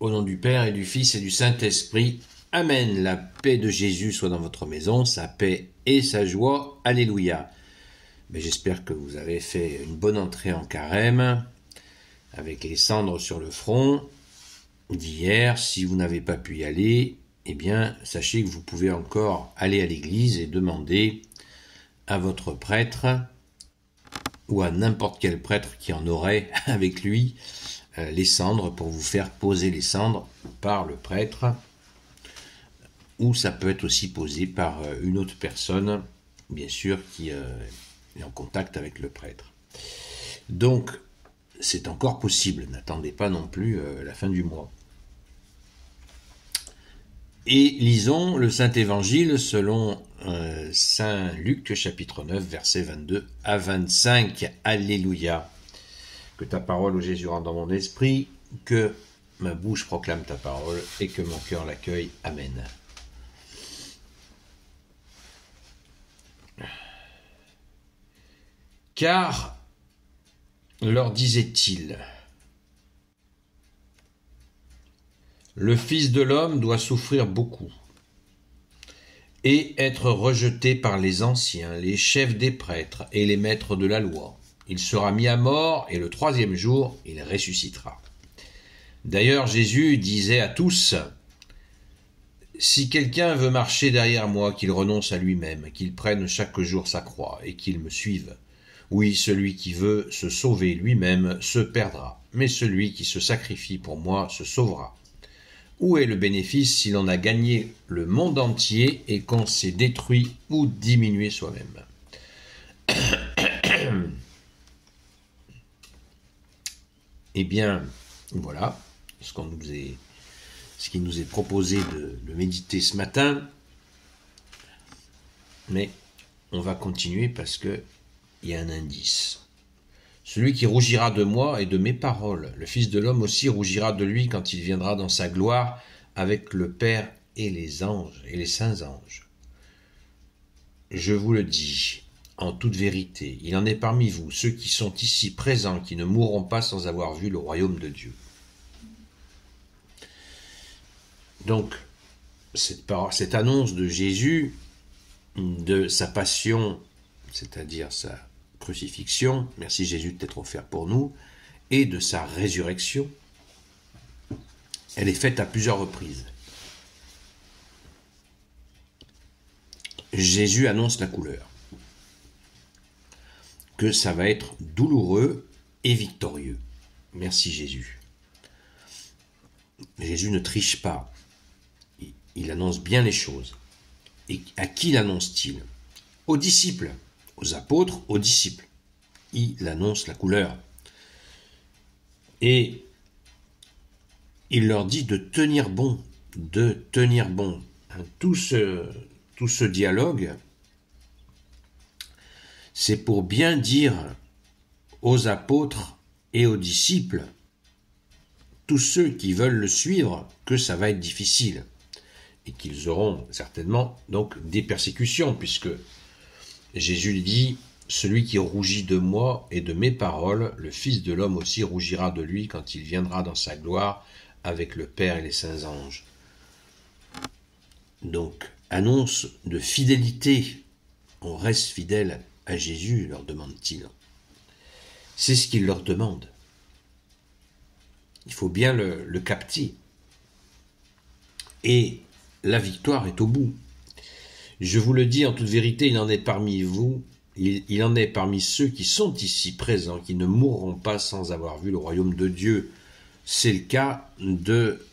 Au nom du Père et du Fils et du Saint-Esprit. Amen. La paix de Jésus soit dans votre maison, sa paix et sa joie. Alléluia. Mais j'espère que vous avez fait une bonne entrée en carême, avec les cendres sur le front d'hier. Si vous n'avez pas pu y aller, eh bien, sachez que vous pouvez encore aller à l'église et demander à votre prêtre, ou à n'importe quel prêtre qui en aurait avec lui, les cendres, pour vous faire poser les cendres par le prêtre, ou ça peut être aussi posé par une autre personne, bien sûr, qui est en contact avec le prêtre. Donc, c'est encore possible, n'attendez pas non plus la fin du mois. Et lisons le Saint-Évangile selon Saint Luc, chapitre 9, versets 22 à 25. Alléluia. Que ta parole, ô Jésus, rentre dans mon esprit, que ma bouche proclame ta parole et que mon cœur l'accueille. Amen. Car, leur disait-il, le Fils de l'homme doit souffrir beaucoup et être rejeté par les anciens, les chefs des prêtres et les maîtres de la loi. Il sera mis à mort et le troisième jour, il ressuscitera. D'ailleurs, Jésus disait à tous, « Si quelqu'un veut marcher derrière moi, qu'il renonce à lui-même, qu'il prenne chaque jour sa croix et qu'il me suive. Oui, celui qui veut se sauver lui-même se perdra, mais celui qui se sacrifie pour moi se sauvera. Où est le bénéfice si l'on a gagné le monde entier et qu'on s'est détruit ou diminué soi-même ?» Eh bien, voilà ce qui nous est proposé de méditer ce matin. Mais on va continuer parce qu'il y a un indice. Celui qui rougira de moi et de mes paroles, le Fils de l'homme aussi rougira de lui quand il viendra dans sa gloire avec le Père et les anges et les saints anges. Je vous le dis, en toute vérité, il en est parmi vous, ceux qui sont ici présents, qui ne mourront pas sans avoir vu le royaume de Dieu. Donc, cette annonce de Jésus, de sa passion, c'est-à-dire sa crucifixion, merci Jésus de t'être offert pour nous, et de sa résurrection, elle est faite à plusieurs reprises. Jésus annonce la couleur, que ça va être douloureux et victorieux. Merci Jésus. Jésus ne triche pas. Il annonce bien les choses. Et à qui l'annonce-t-il? Aux disciples, aux apôtres, aux disciples. Il annonce la couleur. Et il leur dit de tenir bon, de tenir bon. Tout ce dialogue, c'est pour bien dire aux apôtres et aux disciples, tous ceux qui veulent le suivre, que ça va être difficile et qu'ils auront certainement donc des persécutions, puisque Jésus dit, celui qui rougit de moi et de mes paroles, le Fils de l'homme aussi rougira de lui quand il viendra dans sa gloire avec le Père et les saints anges. Donc, annonce de fidélité, on reste fidèle à Jésus, leur demande-t-il. C'est ce qu'il leur demande. Il faut bien le capter. Et la victoire est au bout. Je vous le dis en toute vérité, il en est parmi vous, il en est parmi ceux qui sont ici présents, qui ne mourront pas sans avoir vu le royaume de Dieu. C'est le cas de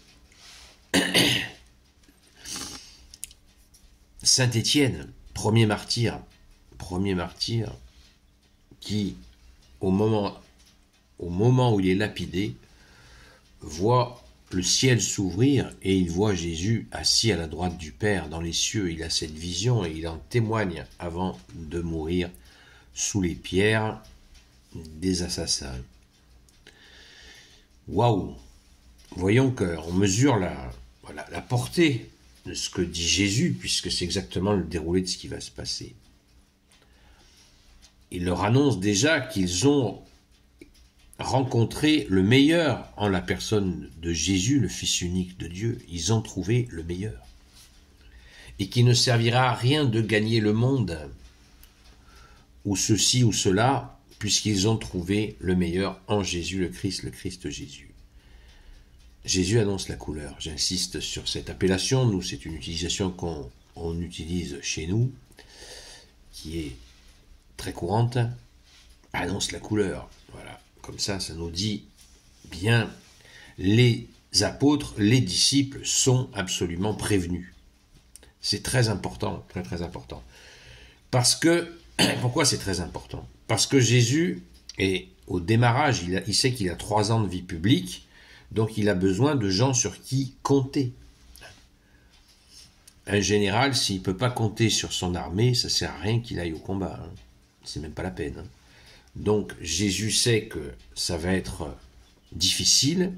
Saint Étienne, premier martyr, qui, au moment où il est lapidé, voit le ciel s'ouvrir et il voit Jésus assis à la droite du Père dans les cieux. Il a cette vision et il en témoigne avant de mourir sous les pierres des assassins. Waouh! Voyons qu'on mesure la portée de ce que dit Jésus, puisque c'est exactement le déroulé de ce qui va se passer. Il leur annonce déjà qu'ils ont rencontré le meilleur en la personne de Jésus, le Fils unique de Dieu. Ils ont trouvé le meilleur. Et qu'il ne servira à rien de gagner le monde, ou ceci ou cela, puisqu'ils ont trouvé le meilleur en Jésus le Christ Jésus. Jésus annonce la couleur. J'insiste sur cette appellation. Nous, c'est une utilisation qu'on utilise chez nous, qui est très courante. Annonce la couleur. Voilà. Comme ça nous dit bien, les apôtres, les disciples sont absolument prévenus. C'est très important, très très important. Parce que, pourquoi c'est très important? Parce que Jésus est au démarrage, il sait qu'il a 3 ans de vie publique, donc il a besoin de gens sur qui compter. Un général, s'il ne peut pas compter sur son armée, ça ne sert à rien qu'il aille au combat. Hein. C'est même pas la peine. Hein. Donc Jésus sait que ça va être difficile,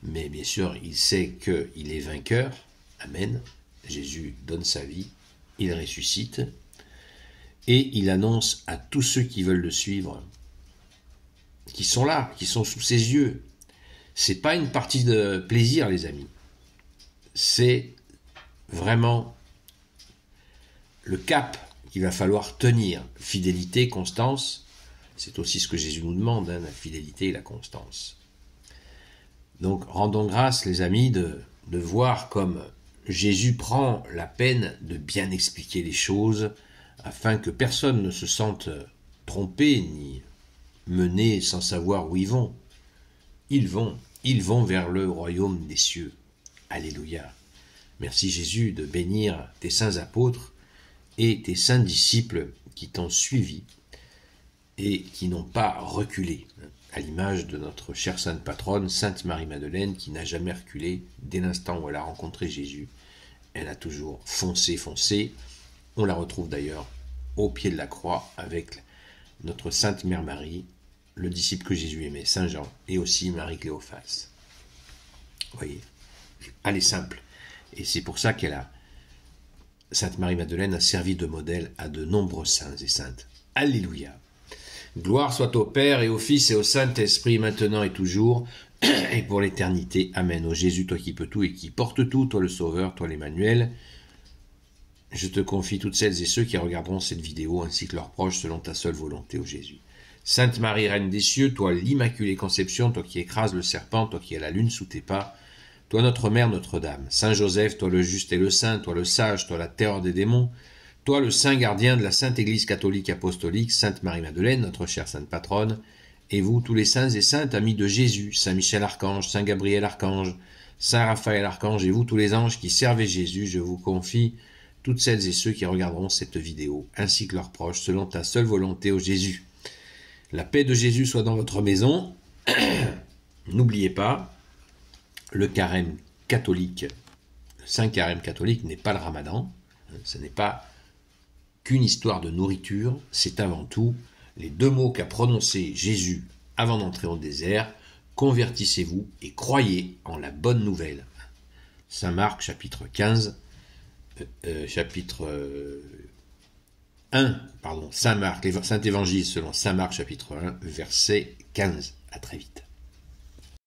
mais bien sûr, il sait qu'il est vainqueur. Amen. Jésus donne sa vie, il ressuscite, et il annonce à tous ceux qui veulent le suivre, qui sont là, qui sont sous ses yeux. C'est pas une partie de plaisir, les amis. C'est vraiment le cap qu'il va falloir tenir. Fidélité, constance, c'est aussi ce que Jésus nous demande, hein, la fidélité et la constance. Donc, rendons grâce, les amis, de voir comme Jésus prend la peine de bien expliquer les choses afin que personne ne se sente trompé ni mené sans savoir où ils vont. Ils vont vers le royaume des cieux. Alléluia. Merci Jésus de bénir tes saints apôtres et tes saints disciples qui t'ont suivi et qui n'ont pas reculé, à l'image de notre chère sainte patronne, Sainte Marie-Madeleine, qui n'a jamais reculé dès l'instant où elle a rencontré Jésus. Elle a toujours foncé. On la retrouve d'ailleurs au pied de la croix avec notre Sainte Mère Marie, le disciple que Jésus aimait, Saint Jean, et aussi Marie Cléophas. Vous voyez, elle est simple. Et c'est pour ça Sainte Marie-Madeleine a servi de modèle à de nombreux saints et saintes. Alléluia. Gloire soit au Père et au Fils et au Saint-Esprit, maintenant et toujours, et pour l'éternité. Amen. Ô Jésus, toi qui peux tout et qui porte tout, toi le Sauveur, toi l'Emmanuel, je te confie toutes celles et ceux qui regarderont cette vidéo, ainsi que leurs proches, selon ta seule volonté, ô Jésus. Sainte Marie, Reine des cieux, toi l'Immaculée Conception, toi qui écrases le serpent, toi qui as la lune sous tes pas, toi notre Mère, Notre-Dame. Saint Joseph, toi le juste et le saint, toi le sage, toi la terreur des démons, toi le saint gardien de la Sainte Église catholique apostolique, Sainte Marie-Madeleine, notre chère Sainte Patronne, et vous, tous les saints et saintes, amis de Jésus, Saint Michel Archange, Saint Gabriel Archange, Saint Raphaël Archange, et vous, tous les anges qui servez Jésus, je vous confie toutes celles et ceux qui regarderont cette vidéo, ainsi que leurs proches, selon ta seule volonté, ô Jésus. La paix de Jésus soit dans votre maison. N'oubliez pas, le carême catholique, le Saint Carême catholique n'est pas le Ramadan, ce n'est pas qu'une histoire de nourriture, c'est avant tout les 2 mots qu'a prononcé Jésus avant d'entrer au désert: convertissez-vous et croyez en la bonne nouvelle. Saint Marc, chapitre 15, Saint Marc, Saint Évangile selon Saint Marc, chapitre 1, verset 15. À très vite.